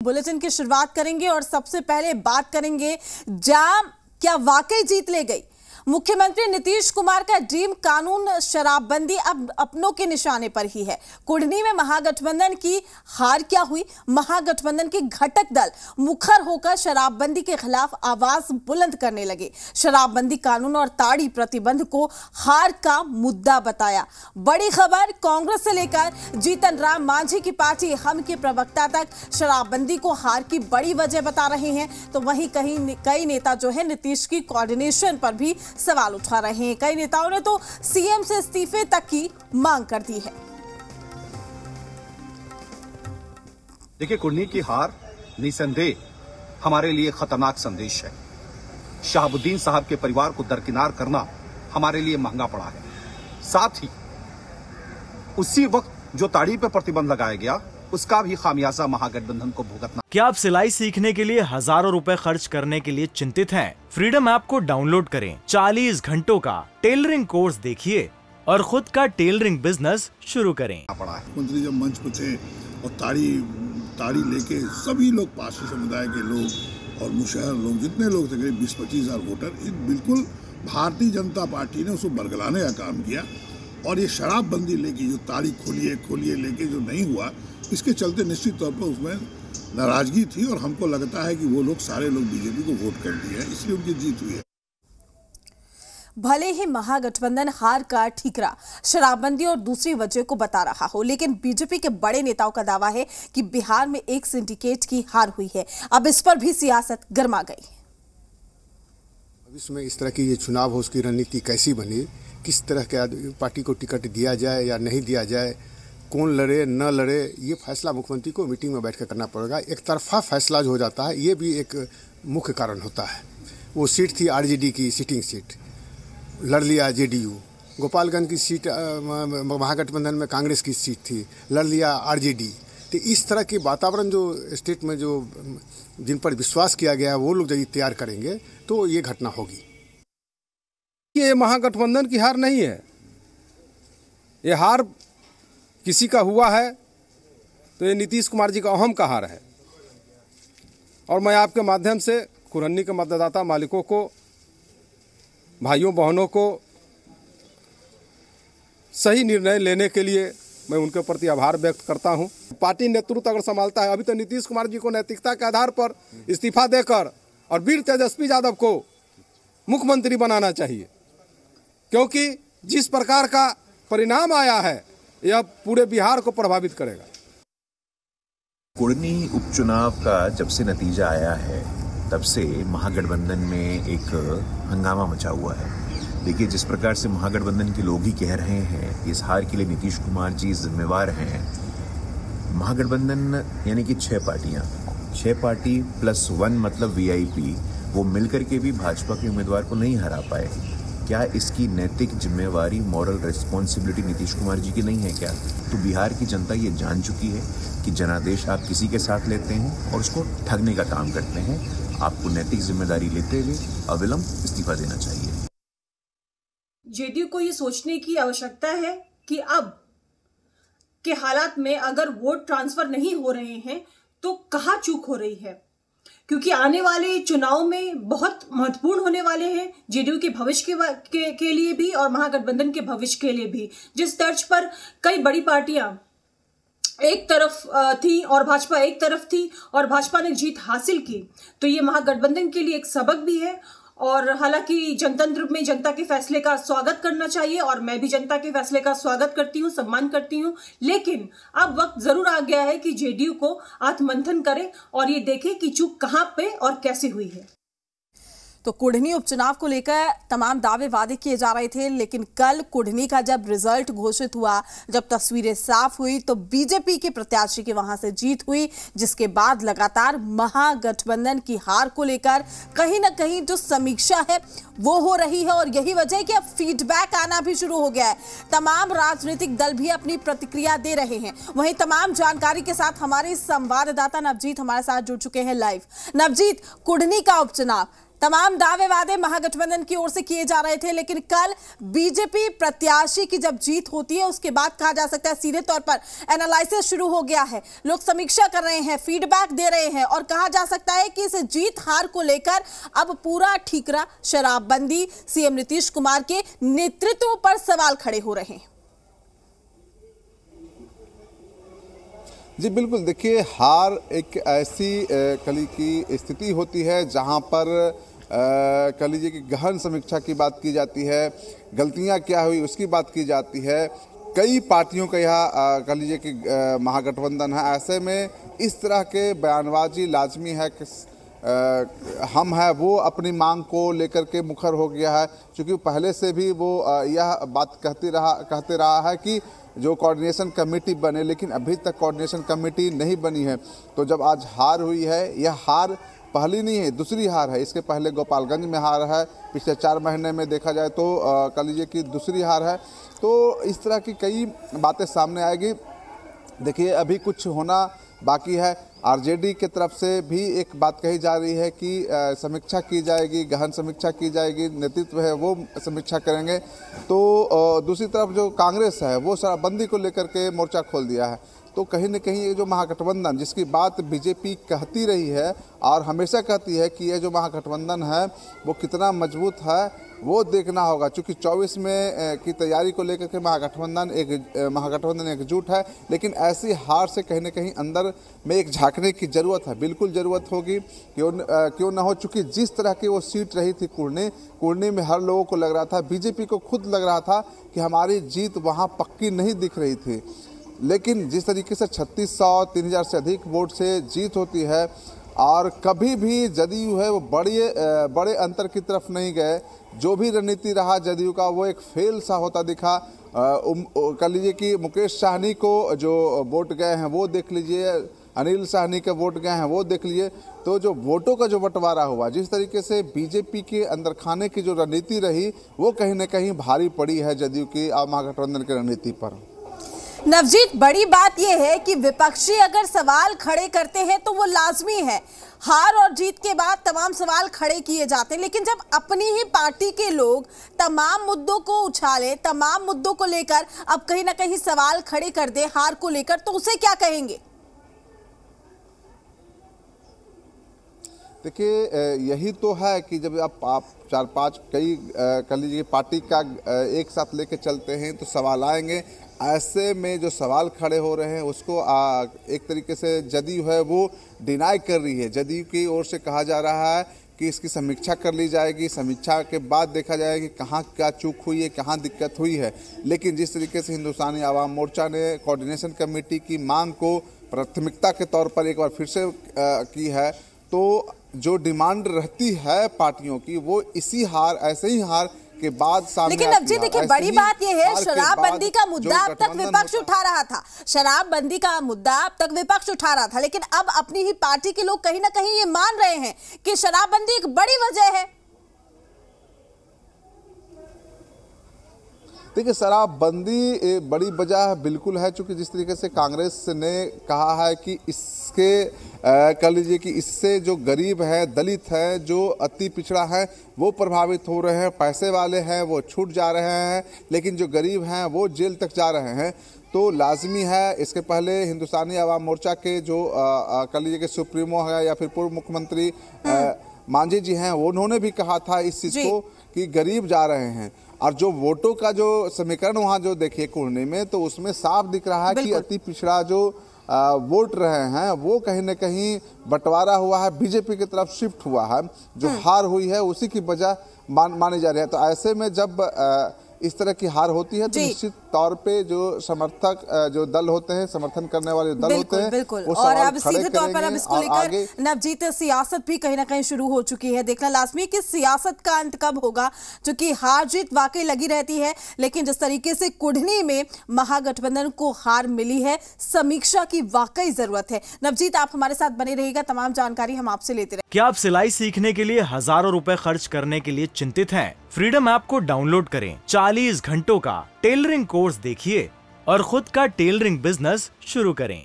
Bulletin की शुरुआत करेंगे और सबसे पहले बात करेंगे जाम क्या वाकई जीत ले गई। मुख्यमंत्री नीतीश कुमार का ड्रीम कानून शराबबंदी अब अपनों के निशाने पर ही है। कुढ़नी में महागठबंधन की हार क्या हुई? महागठबंधन के घटक दल मुखर होकर शराबबंदी के खिलाफ आवाज बुलंद करने लगे। शराबबंदी कानून और ताड़ी प्रतिबंध को हार का मुद्दा बताया। बड़ी खबर, कांग्रेस से लेकर जीतन राम मांझी की पार्टी हम के प्रवक्ता तक शराबबंदी को हार की बड़ी वजह बता रहे हैं। तो वहीं कई नेता जो है नीतीश की कोऑर्डिनेशन पर भी सवाल उठा रहे हैं। कई नेताओं ने तो सीएम से इस्तीफे तक की मांग कर दी है। देखिए, कुढ़नी की हार निसंदेह हमारे लिए खतरनाक संदेश है। शहाबुद्दीन साहब के परिवार को दरकिनार करना हमारे लिए महंगा पड़ा है। साथ ही उसी वक्त जो ताड़ी पर प्रतिबंध लगाया गया उसका भी खामियाजा महागठबंधन को भुगतना। क्या आप सिलाई सीखने के लिए हजारों रुपए खर्च करने के लिए चिंतित हैं? फ्रीडम ऐप को डाउनलोड करें। 40 घंटों का टेलरिंग कोर्स देखिए और खुद का टेलरिंग बिजनेस शुरू करें। मुख्यमंत्री जब मंच पर थे और ताड़ी लेके सभी लोग, पारसी समुदाय के लोग और मुशहर लोग, जितने लोग थे, करीब 20-25 हजार वोटर, बिल्कुल भारतीय जनता पार्टी ने उसको बरगलाने का काम किया। और ये शराबबंदी लेके जो ताड़ी खोलिए लेके जो नहीं हुआ, इसके चलते निश्चित तौर पर उसमें नाराजगी थी और हमको लगता है कि वो लोग सारे लोग बीजेपी को वोट कर दिए हैं, इसलिए उनकी जीत हुई है। भले ही महागठबंधन हार का ठीकरा शराबबंदी और दूसरी वजह को बता रहा हो, लेकिन बीजेपी के बड़े नेताओं का दावा है कि बिहार में एक सिंडिकेट की हार हुई है। अब इस पर भी सियासत गर्मा गई। भविष्य में इस तरह की ये चुनाव हो, उसकी रणनीति कैसी बनी, किस तरह के पार्टी को टिकट दिया जाए या नहीं दिया जाए, कौन लड़े न लड़े, ये फैसला मुख्यमंत्री को मीटिंग में बैठकर करना पड़ेगा। एक तरफा फैसला जो हो जाता है, ये भी एक मुख्य कारण होता है। वो सीट थी आरजेडी की सिटिंग सीट, लड़ लिया जेडीयू। गोपालगंज की सीट महागठबंधन में कांग्रेस की सीट थी, लड़ लिया आरजेडी। तो इस तरह के वातावरण जो स्टेट में जो जिन पर विश्वास किया गया है वो लोग यदि तैयार करेंगे तो ये घटना होगी। ये महागठबंधन की हार नहीं है, ये हार किसी का हुआ है तो ये नीतीश कुमार जी का अहम का हार है। और मैं आपके माध्यम से कुढ़नी के मतदाता मालिकों को, भाइयों बहनों को सही निर्णय लेने के लिए मैं उनके प्रति आभार व्यक्त करता हूं। पार्टी नेतृत्व अगर संभालता है, अभी तो नीतीश कुमार जी को नैतिकता के आधार पर इस्तीफा देकर और वीर तेजस्वी यादव को मुख्यमंत्री बनाना चाहिए, क्योंकि जिस प्रकार का परिणाम आया है यह पूरे बिहार को प्रभावित करेगा। कुढ़नी उपचुनाव का जब से नतीजा आया है तब से महागठबंधन में एक हंगामा मचा हुआ है। देखिए, जिस प्रकार से महागठबंधन के लोग ही कह रहे हैं इस हार के लिए नीतीश कुमार जी जिम्मेवार हैं। महागठबंधन यानी कि 6 पार्टियां, 6 पार्टी प्लस 1 मतलब वीआईपी, वो मिलकर के भी भाजपा के उम्मीदवार को नहीं हरा पाए। क्या इसकी नैतिक जिम्मेवारी, मॉरल रिस्पॉन्सिबिलिटी नीतीश कुमार जी की नहीं है क्या? तो बिहार की जनता ये जान चुकी है कि जनादेश आप किसी के साथ लेते हैं और उसको ठगने का काम करते हैं। आपको नैतिक जिम्मेदारी लेते हुए अविलंब इस्तीफा देना चाहिए। जेडीयू को ये सोचने की आवश्यकता है कि अब के हालात में अगर वोट ट्रांसफर नहीं हो रहे हैं तो कहाँ चूक हो रही है, क्योंकि आने वाले चुनाव में बहुत महत्वपूर्ण होने वाले हैं जेडीयू के भविष्य के लिए भी और महागठबंधन के भविष्य के लिए भी। जिस तर्ज पर कई बड़ी पार्टियां एक तरफ थी और भाजपा एक तरफ थी और भाजपा ने जीत हासिल की, तो ये महागठबंधन के लिए एक सबक भी है। और हालांकि जनतंत्र में जनता के फैसले का स्वागत करना चाहिए और मैं भी जनता के फैसले का स्वागत करती हूं, सम्मान करती हूं, लेकिन अब वक्त जरूर आ गया है कि जेडीयू को आत्ममंथन करे और ये देखे कि चूक कहां पे और कैसे हुई है। तो कुढ़नी उपचुनाव को लेकर तमाम दावे वादे किए जा रहे थे, लेकिन कल कुढ़नी का जब रिजल्ट घोषित हुआ, जब तस्वीरें साफ हुई, तो बीजेपी के प्रत्याशी की वहां से जीत हुई, जिसके बाद लगातार महागठबंधन की हार को लेकर कहीं ना कहीं जो समीक्षा है वो हो रही है। और यही वजह है कि अब फीडबैक आना भी शुरू हो गया है। तमाम राजनीतिक दल भी अपनी प्रतिक्रिया दे रहे हैं। वहीं तमाम जानकारी के साथ हमारे संवाददाता नवजीत हमारे साथ जुड़ चुके हैं लाइव। नवजीत, कुढ़नी का उपचुनाव तमाम दावे वादे महागठबंधन की ओर से किए जा रहे थे, लेकिन कल बीजेपी प्रत्याशी की जब जीत होती है उसके बाद कहा जा सकता है सीधे तौर पर एनालिसिस शुरू हो गया है। लोग समीक्षा कर रहे हैं, फीडबैक दे रहे हैं और कहा जा सकता है कि इस जीत हार को लेकर अब पूरा ठीकरा शराबबंदी सीएम नीतीश कुमार के नेतृत्व पर सवाल खड़े हो रहे हैं। जी बिल्कुल, देखिए हार एक ऐसी कली की स्थिति होती है जहां पर कह लीजिए कि गहन समीक्षा की बात की जाती है, गलतियां क्या हुई उसकी बात की जाती है। कई पार्टियों का यहाँ कह लीजिए कि महागठबंधन है, ऐसे में इस तरह के बयानबाजी लाजमी है कि हम है वो अपनी मांग को लेकर के मुखर हो गया है, क्योंकि पहले से भी वो यह बात कहते रहा है कि जो कोऑर्डिनेशन कमेटी बने, लेकिन अभी तक कोऑर्डिनेशन कमेटी नहीं बनी है। तो जब आज हार हुई है, यह हार पहली नहीं है, दूसरी हार है। इसके पहले गोपालगंज में हार है, पिछले 4 महीने में देखा जाए तो कह लीजिए कि दूसरी हार है। तो इस तरह की कई बातें सामने आएगी। देखिए अभी कुछ होना बाकी है। आरजेडी की तरफ से भी एक बात कही जा रही है कि समीक्षा की जाएगी, गहन समीक्षा की जाएगी, नेतृत्व है वो समीक्षा करेंगे। तो दूसरी तरफ जो कांग्रेस है वो शराबबंदी को लेकर के मोर्चा खोल दिया है। तो कहीं न कहीं ये जो महागठबंधन जिसकी बात बीजेपी कहती रही है और हमेशा कहती है कि ये जो महागठबंधन है वो कितना मजबूत है वो देखना होगा, क्योंकि 24 में की तैयारी को लेकर के महागठबंधन एकजुट है। लेकिन ऐसी हार से कहीं न कहीं अंदर में एक झांकने की ज़रूरत है, बिल्कुल ज़रूरत होगी, क्यों ना हो। चूँकि जिस तरह की वो सीट रही थी कुर्नी में हर लोगों को लग रहा था, बीजेपी को खुद लग रहा था कि हमारी जीत वहाँ पक्की नहीं दिख रही थी। लेकिन जिस तरीके से 3600-3000 से अधिक वोट से जीत होती है और कभी भी जदयू है वो बड़े अंतर की तरफ नहीं गए। जो भी रणनीति रहा जदयू का वो एक फेल सा होता दिखा। कह लीजिए कि मुकेश साहनी को जो वोट गए हैं वो देख लीजिए, अनिल साहनी के वोट गए हैं वो देख लीजिए। तो जो वोटों का जो बंटवारा हुआ, जिस तरीके से बीजेपी के अंदर खाने की जो रणनीति रही वो कहीं न कहीं भारी पड़ी है जदयू की महागठबंधन की रणनीति पर। नवजीत, बड़ी बात यह है कि विपक्षी अगर सवाल खड़े करते हैं तो वो लाजमी है। हार और जीत के बाद तमाम सवाल खड़े किए जाते हैं, लेकिन जब अपनी ही पार्टी के लोग तमाम मुद्दों को उछाले, तमाम मुद्दों को लेकर अब कहीं ना कहीं सवाल खड़े कर दे हार को लेकर, तो उसे क्या कहेंगे? देखिए यही तो है कि जब आप 4-5 कई कह लीजिए पार्टी का एक साथ लेके चलते हैं तो सवाल आएंगे। ऐसे में जो सवाल खड़े हो रहे हैं उसको एक तरीके से जदयू है वो डिनाई कर रही है। जदयू की ओर से कहा जा रहा है कि इसकी समीक्षा कर ली जाएगी, समीक्षा के बाद देखा जाएगा कि कहाँ क्या चूक हुई है, कहाँ दिक्कत हुई है। लेकिन जिस तरीके से हिंदुस्तानी आवाम मोर्चा ने कोऑर्डिनेशन कमेटी की मांग को प्राथमिकता के तौर पर एक बार फिर से की है, तो जो डिमांड रहती है पार्टियों की वो इसी हार, ऐसे ही हार के बाद सामने। लेकिन नवजीत देखिए, बड़ी बात यह है शराबबंदी का मुद्दा अब तक विपक्ष उठा रहा था, शराबबंदी का मुद्दा अब तक विपक्ष उठा रहा था, लेकिन अब अपनी ही पार्टी के लोग कहीं ना कहीं ये मान रहे हैं कि शराबबंदी एक बड़ी वजह है। देखिए शराबबंदी बड़ी वजह बिल्कुल है, क्योंकि जिस तरीके से कांग्रेस ने कहा है कि इसके कह लीजिए कि इससे जो गरीब है, दलित है, जो अति पिछड़ा है वो प्रभावित हो रहे हैं, पैसे वाले हैं वो छूट जा रहे हैं, लेकिन जो गरीब हैं वो जेल तक जा रहे हैं। तो लाजमी है। इसके पहले हिंदुस्तानी आवाम मोर्चा के जो कह लीजिए कि सुप्रीमो है या फिर पूर्व मुख्यमंत्री मांझी जी हैं, उन्होंने भी कहा था इस चीज़ को कि गरीब जा रहे हैं। और जो वोटों का जो समीकरण वहाँ जो देखिए कुर्नी में, तो उसमें साफ दिख रहा है कि अति पिछड़ा जो वोट रहे हैं वो कहीं न कहीं बंटवारा हुआ है, बीजेपी की तरफ शिफ्ट हुआ है। जो हार हुई है उसी की वजह मानी जा रही है। तो ऐसे में जब इस तरह की हार होती है तो निश्चित तौर पे जो समर्थक जो दल होते हैं, समर्थन करने वाले दल होते हैं, बिल्कुल। और अब सीधे तौर पर अब इसको लेकर नवजीत सियासत भी कहीं ना कहीं शुरू हो चुकी है। देखना लाजमी कि सियासत का अंत कब होगा, जो कि हार जीत वाकई लगी रहती है, लेकिन जिस तरीके से कुढ़नी में महागठबंधन को हार मिली है, समीक्षा की वाकई जरूरत है। नवजीत, आप हमारे साथ बने रहिएगा, तमाम जानकारी हम आपसे लेते रहेंगे। क्या आप सिलाई सीखने के लिए हजारों रुपए खर्च करने के लिए चिंतित हैं? फ्रीडम ऐप को डाउनलोड करें, 40 घंटों का टेलरिंग कोर्स देखिए और खुद का टेलरिंग बिजनेस शुरू करें।